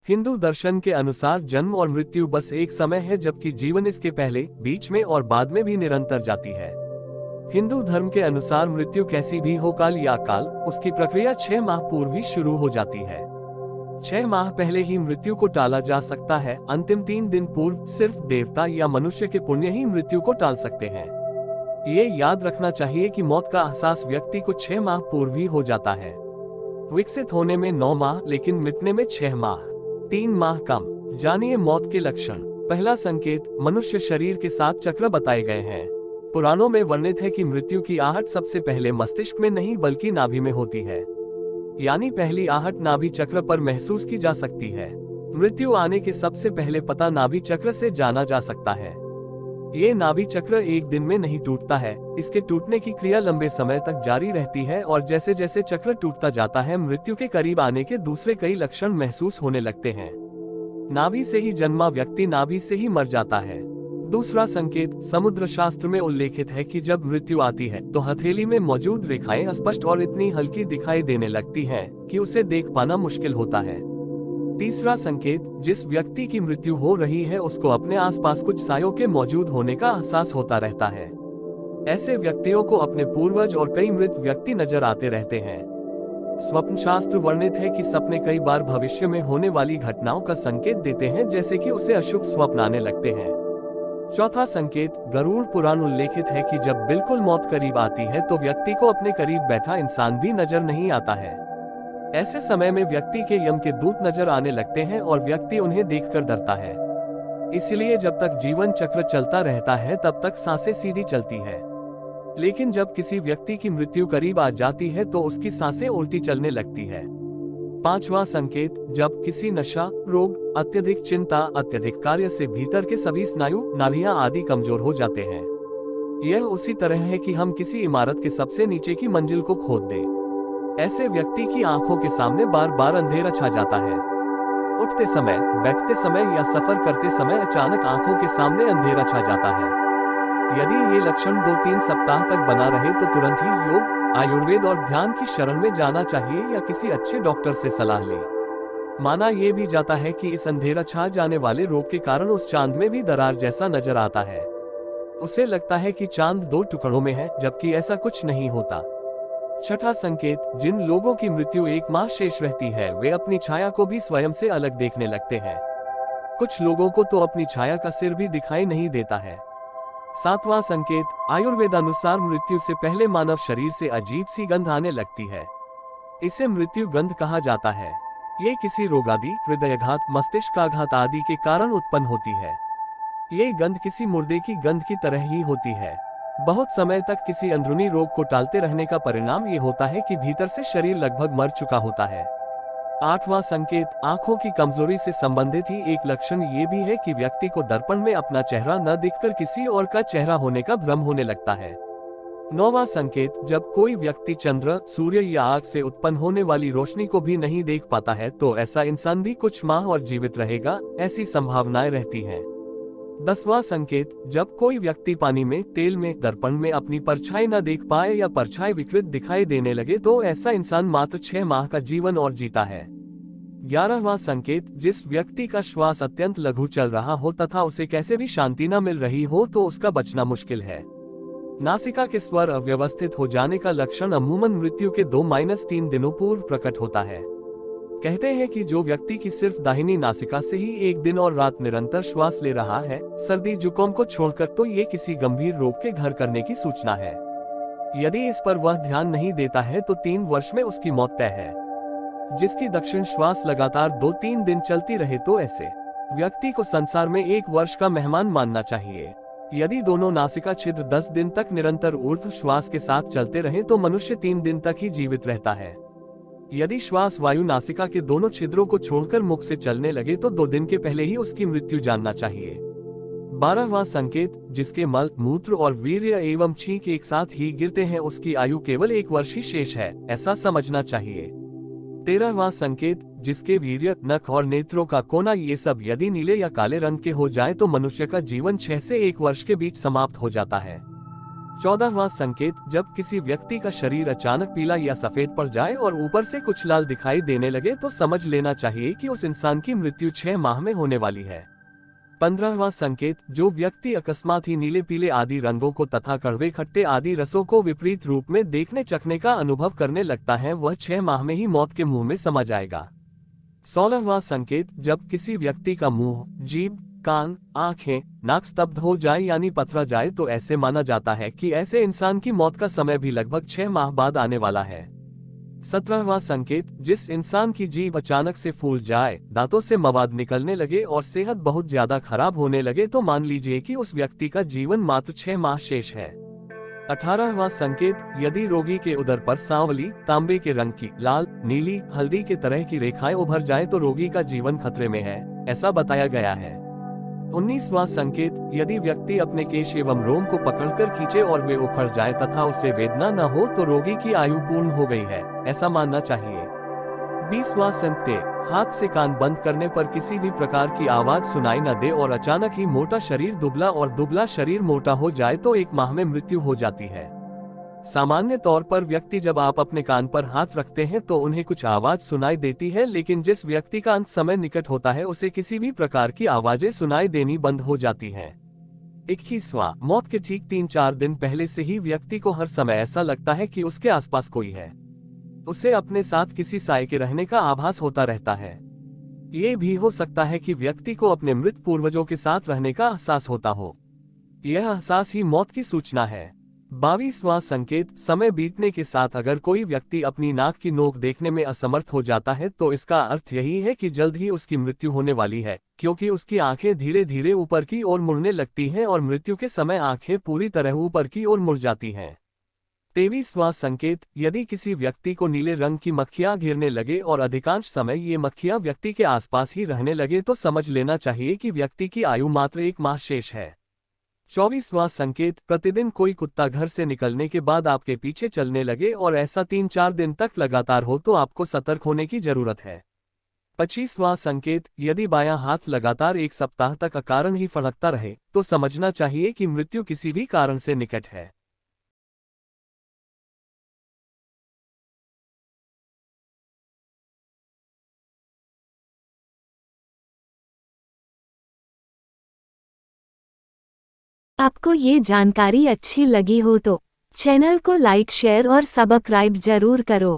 हिंदू दर्शन के अनुसार जन्म और मृत्यु बस एक समय है, जबकि जीवन इसके पहले, बीच में और बाद में भी निरंतर जाती है। हिंदू धर्म के अनुसार मृत्यु कैसी भी हो, काल या काल, उसकी प्रक्रिया 6 माह पूर्व ही शुरू हो जाती है। 6 माह पहले ही मृत्यु को टाला जा सकता है। अंतिम 3 दिन पूर्व सिर्फ देवता या मनुष्य के पुण्य ही मृत्यु को टाल सकते हैं। ये याद रखना चाहिए कि मौत का एहसास व्यक्ति को 6 माह पूर्व ही हो जाता है। विकसित होने में 9 माह, लेकिन मिटने में 6 माह, 3 माह कम। जानिए मौत के लक्षण। पहला संकेत, मनुष्य शरीर के 7 चक्र बताए गए हैं। पुराणों में वर्णित है कि मृत्यु की आहट सबसे पहले मस्तिष्क में नहीं बल्कि नाभि में होती है। यानी पहली आहट नाभि चक्र पर महसूस की जा सकती है। मृत्यु आने के सबसे पहले पता नाभि चक्र से जाना जा सकता है। ये नाभि चक्र एक दिन में नहीं टूटता है, इसके टूटने की क्रिया लंबे समय तक जारी रहती है और जैसे जैसे चक्र टूटता जाता है, मृत्यु के करीब आने के दूसरे कई लक्षण महसूस होने लगते हैं। नाभि से ही जन्मा व्यक्ति नाभि से ही मर जाता है। दूसरा संकेत, समुद्र शास्त्र में उल्लेखित है कि जब मृत्यु आती है तो हथेली में मौजूद रेखाएं स्पष्ट और इतनी हल्की दिखाई देने लगती हैं कि उसे देख पाना मुश्किल होता है। तीसरा संकेत, जिस व्यक्ति की मृत्यु हो रही है उसको अपने आसपास कुछ सायों के मौजूद होने का एहसास होता रहता है। ऐसे व्यक्तियों को अपने पूर्वज और कई मृत व्यक्ति नजर आते रहते हैं। स्वप्न शास्त्र वर्णित है कि सपने कई बार भविष्य में होने वाली घटनाओं का संकेत देते हैं, जैसे कि उसे अशुभ स्वप्न आने लगते हैं। चौथा संकेत, गरुड़ पुराण उल्लेखित है कि जब बिल्कुल मौत करीब आती है तो व्यक्ति को अपने करीब बैठा इंसान भी नजर नहीं आता है। ऐसे समय में व्यक्ति के यम के दूत नजर आने लगते हैं और व्यक्ति उन्हें देखकर डरता है। इसलिए जब तक जीवन चक्र चलता रहता है तब तक सांसें सीधी चलती है, लेकिन जब किसी व्यक्ति की मृत्यु करीब आ जाती है तो उसकी सांसें उल्टी चलने लगती है। पांचवा संकेत, जब किसी नशा, रोग, अत्यधिक चिंता, अत्यधिक कार्य से भीतर के सभी स्नायु, नाभियां आदि कमजोर हो जाते हैं। यह उसी तरह है कि हम किसी इमारत के सबसे नीचे की मंजिल को खोद दें। ऐसे व्यक्ति की आंखों के सामने बार बार अंधेरा छा जाता है। उठते समय, बैठते समय या सफर करते समय अचानक आंखों के सामने अंधेरा छा जाता है। यदि ये लक्षण 2-3 सप्ताह तक बना रहे तो तुरंत ही योग, आयुर्वेद और ध्यान की शरण में जाना चाहिए या किसी अच्छे डॉक्टर से सलाह लें। माना ये भी जाता है कि इस अंधेरा छा जाने वाले रोग के कारण उस चांद में भी दरार जैसा नजर आता है। उसे लगता है कि चांद 2 टुकड़ों में है, जबकि ऐसा कुछ नहीं होता। छठा संकेत, जिन लोगों की मृत्यु 1 माह शेष रहती है वे अपनी छाया को भी स्वयं से अलग देखने लगते हैं। कुछ लोगों को तो अपनी छाया का सिर भी दिखाई नहीं देता है। 7वां संकेत, आयुर्वेदानुसार मृत्यु से पहले मानव शरीर से अजीब सी गंध आने लगती है। इसे मृत्यु गंध कहा जाता है। ये किसी रोगादि, हृदयाघात, मस्तिष्काघात आदि के कारण उत्पन्न होती है। ये गंध किसी मुर्दे की गंध की तरह ही होती है। बहुत समय तक किसी अंदरूनी रोग को टालते रहने का परिणाम ये होता है कि भीतर से शरीर लगभग मर चुका होता है। 8वां संकेत, आंखों की कमजोरी से संबंधित ही एक लक्षण ये भी है कि व्यक्ति को दर्पण में अपना चेहरा न दिखकर किसी और का चेहरा होने का भ्रम होने लगता है। 9वां संकेत, जब कोई व्यक्ति चंद्र, सूर्य या आग से उत्पन्न होने वाली रोशनी को भी नहीं देख पाता है तो ऐसा इंसान भी कुछ माह और जीवित रहेगा, ऐसी संभावनाएं रहती हैं। 10वां संकेत, जब कोई व्यक्ति पानी में, तेल में, दर्पण में अपनी परछाई न देख पाए या परछाई विकृत दिखाई देने लगे तो ऐसा इंसान मात्र 6 माह का जीवन और जीता है। 11वां संकेत, जिस व्यक्ति का श्वास अत्यंत लघु चल रहा हो तथा उसे कैसे भी शांति न मिल रही हो तो उसका बचना मुश्किल है। नासिका के स्वर अव्यवस्थित हो जाने का लक्षण अमूमन मृत्यु के 2-3 दिनों पूर्व प्रकट होता है। कहते हैं कि जो व्यक्ति की सिर्फ दाहिनी नासिका से ही एक दिन और रात निरंतर श्वास ले रहा है, सर्दी जुकाम को छोड़कर, तो ये किसी गंभीर रोग के घर करने की सूचना है। यदि इस पर वह ध्यान नहीं देता है तो 3 वर्ष में उसकी मौत तय है। जिसकी दक्षिण श्वास लगातार 2-3 दिन चलती रहे तो ऐसे व्यक्ति को संसार में 1 वर्ष का मेहमान मानना चाहिए। यदि दोनों नासिका छिद्र 10 दिन तक निरंतर ऊर्ध्व श्वास के साथ चलते रहे तो मनुष्य 3 दिन तक ही जीवित रहता है। यदि श्वास वायु नासिका के दोनों छिद्रों को छोड़कर मुख से चलने लगे तो 2 दिन के पहले ही उसकी मृत्यु जानना चाहिए। 12वां संकेत, जिसके मल, मूत्र और वीर्य एवं छींक एक साथ ही गिरते हैं उसकी आयु केवल 1 वर्ष ही शेष है, ऐसा समझना चाहिए। 13वां संकेत, जिसके वीर्य, नख और नेत्रों का कोना ये सब यदि नीले या काले रंग के हो जाए तो मनुष्य का जीवन 6 से 1 वर्ष के बीच समाप्त हो जाता है। 14वां संकेत, जब किसी व्यक्ति का शरीर अचानक पीला या सफेद पड़ जाए और ऊपर से कुछ लाल दिखाई देने लगे तो समझ लेना चाहिए कि उस इंसान की मृत्यु 6 माह में होने वाली है। 15वां संकेत, जो व्यक्ति अकस्मात ही नीले पीले आदि रंगों को तथा कड़वे खट्टे आदि रसों को विपरीत रूप में देखने चखने का अनुभव करने लगता है वह 6 माह में ही मौत के मुंह में समा जाएगा। 16वां संकेत, जब किसी व्यक्ति का मुंह, जीभ, कान, आंखें, नाक स्तब्ध हो जाए यानी पथरा जाए तो ऐसे माना जाता है कि ऐसे इंसान की मौत का समय भी लगभग 6 माह बाद आने वाला है। 17वां संकेत, जिस इंसान की जीभ अचानक से फूल जाए, दांतों से मवाद निकलने लगे और सेहत बहुत ज्यादा खराब होने लगे तो मान लीजिए कि उस व्यक्ति का जीवन मात्र 6 माह शेष है। 18वां संकेत, यदि रोगी के उदर पर सांवली, तांबे के रंग की, लाल, नीली, हल्दी के तरह की रेखाएं उभर जाए तो रोगी का जीवन खतरे में है, ऐसा बताया गया है। 19वां संकेत, यदि व्यक्ति अपने केश एवं रोम को पकड़कर खींचे और वे उखड़ जाए तथा उसे वेदना न हो तो रोगी की आयु पूर्ण हो गई है, ऐसा मानना चाहिए। 20वां संकेत, हाथ से कान बंद करने पर किसी भी प्रकार की आवाज सुनाई न दे और अचानक ही मोटा शरीर दुबला और दुबला शरीर मोटा हो जाए तो 1 माह में मृत्यु हो जाती है। सामान्य तौर पर व्यक्ति जब आप अपने कान पर हाथ रखते हैं तो उन्हें कुछ आवाज सुनाई देती है, लेकिन जिस व्यक्ति का अंत समय निकट होता है उसे किसी भी प्रकार की आवाजें सुनाई देनी बंद हो जाती हैं। 21वां, मौत के ठीक 3-4 दिन पहले से ही व्यक्ति को हर समय ऐसा लगता है कि उसके आसपास कोई है। उसे अपने साथ किसी साए के रहने का आभास होता रहता है। ये भी हो सकता है कि व्यक्ति को अपने मृत पूर्वजों के साथ रहने का एहसास होता हो। यह एहसास ही मौत की सूचना है। 22वां संकेत, समय बीतने के साथ अगर कोई व्यक्ति अपनी नाक की नोक देखने में असमर्थ हो जाता है तो इसका अर्थ यही है कि जल्द ही उसकी मृत्यु होने वाली है, क्योंकि उसकी आंखें धीरे धीरे ऊपर की ओर मुड़ने लगती हैं और मृत्यु के समय आंखें पूरी तरह ऊपर की ओर मुड़ जाती हैं। 23वां संकेत, यदि किसी व्यक्ति को नीले रंग की मक्खियां घेरने लगे और अधिकांश समय ये मक्खियां व्यक्ति के आसपास ही रहने लगे तो समझ लेना चाहिए कि व्यक्ति की आयु मात्र 1 माह शेष है। 24वां संकेत, प्रतिदिन कोई कुत्ता घर से निकलने के बाद आपके पीछे चलने लगे और ऐसा 3-4 दिन तक लगातार हो तो आपको सतर्क होने की जरूरत है। 25वां संकेत, यदि बायां हाथ लगातार 1 सप्ताह तक अकारण ही फड़कता रहे तो समझना चाहिए कि मृत्यु किसी भी कारण से निकट है। आपको ये जानकारी अच्छी लगी हो तो चैनल को लाइक शेयर और सब्सक्राइब जरूर करो।